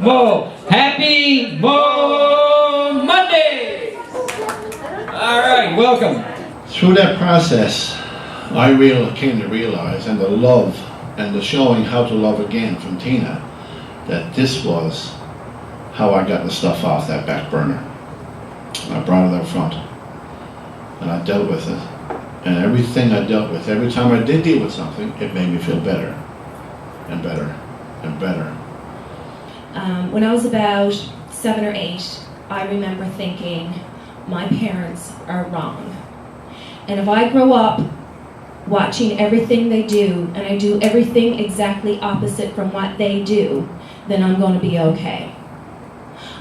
Mo. Happy MoMondays! All right, welcome. Through that process, I came to realize, and the love, and the showing how to love again from Tina, that this was how I got the stuff off that back burner. I brought it up front, and I dealt with it. And everything I dealt with, every time I did deal with something, it made me feel better, and better, and better. When I was about 7 or 8, I remember thinking, my parents are wrong. And if I grow up watching everything they do, and I do everything exactly opposite from what they do, then I'm going to be okay.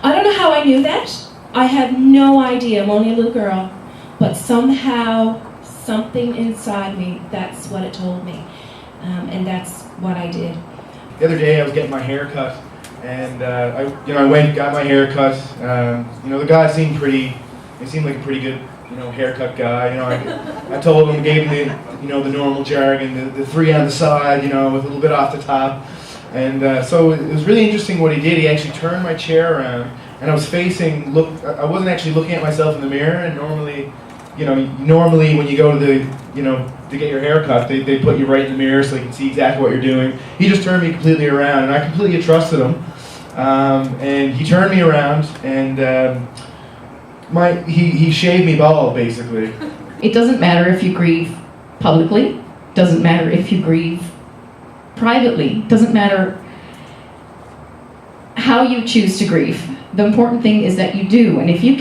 I don't know how I knew that. I have no idea. I'm only a little girl. But somehow, something inside me, that's what it told me. And that's what I did. The other day I was getting my hair cut, and I went and got my hair cut. The guy seemed like a pretty good, haircut guy. I told him, gave him the normal jargon, the 3 on the side, with a little bit off the top. And so it was really interesting what he did. He actually turned my chair around, and I was I wasn't actually looking at myself in the mirror. And normally when you go to to get your hair cut, they put you right in the mirror so they can see exactly what you're doing. He just turned me completely around, and I completely trusted him. And he turned me around, and he shaved me bald, basically. It doesn't matter if you grieve publicly, doesn't matter if you grieve privately, doesn't matter how you choose to grieve. The important thing is that you do, and if you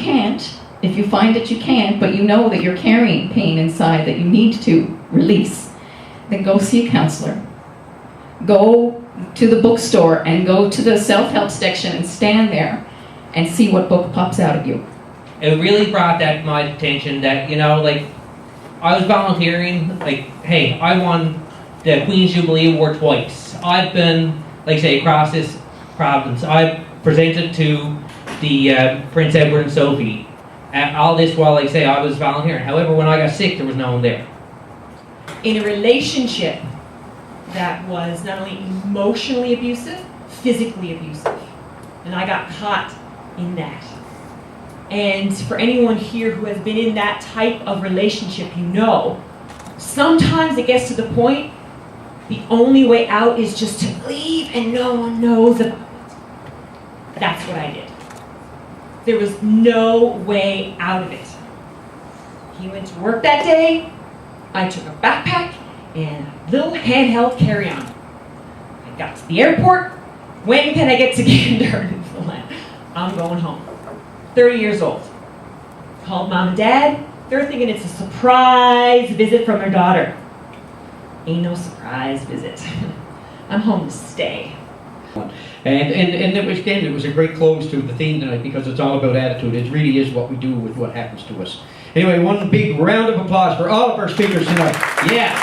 find that you can't, but you know that you're carrying pain inside that you need to release, then go see a counselor. Go to the bookstore and go to the self-help section and stand there and see what book pops out of you. It really brought that to my attention that, I was volunteering, hey, I won the Queen's Jubilee Award twice. I've been, across this province. I presented to the Prince Edward and Sophie. All this while, I was volunteering. However, when I got sick, there was no one there. In a relationship that was not only emotionally abusive, physically abusive. And I got caught in that. And for anyone here who has been in that type of relationship, sometimes it gets to the point, the only way out is just to leave and no one knows about it. That's what I did. There was no way out of it. He went to work that day. I took a backpack and a little handheld carry-on. I got to the airport. When can I get to Gander? I'm going home. 30 years old. Called mom and dad. They're thinking it's a surprise visit from their daughter. Ain't no surprise visit. I'm home to stay. And it was a great close to the theme tonight because it's all about attitude. It really is what we do with what happens to us. Anyway, one big round of applause for all of our speakers tonight. Yeah.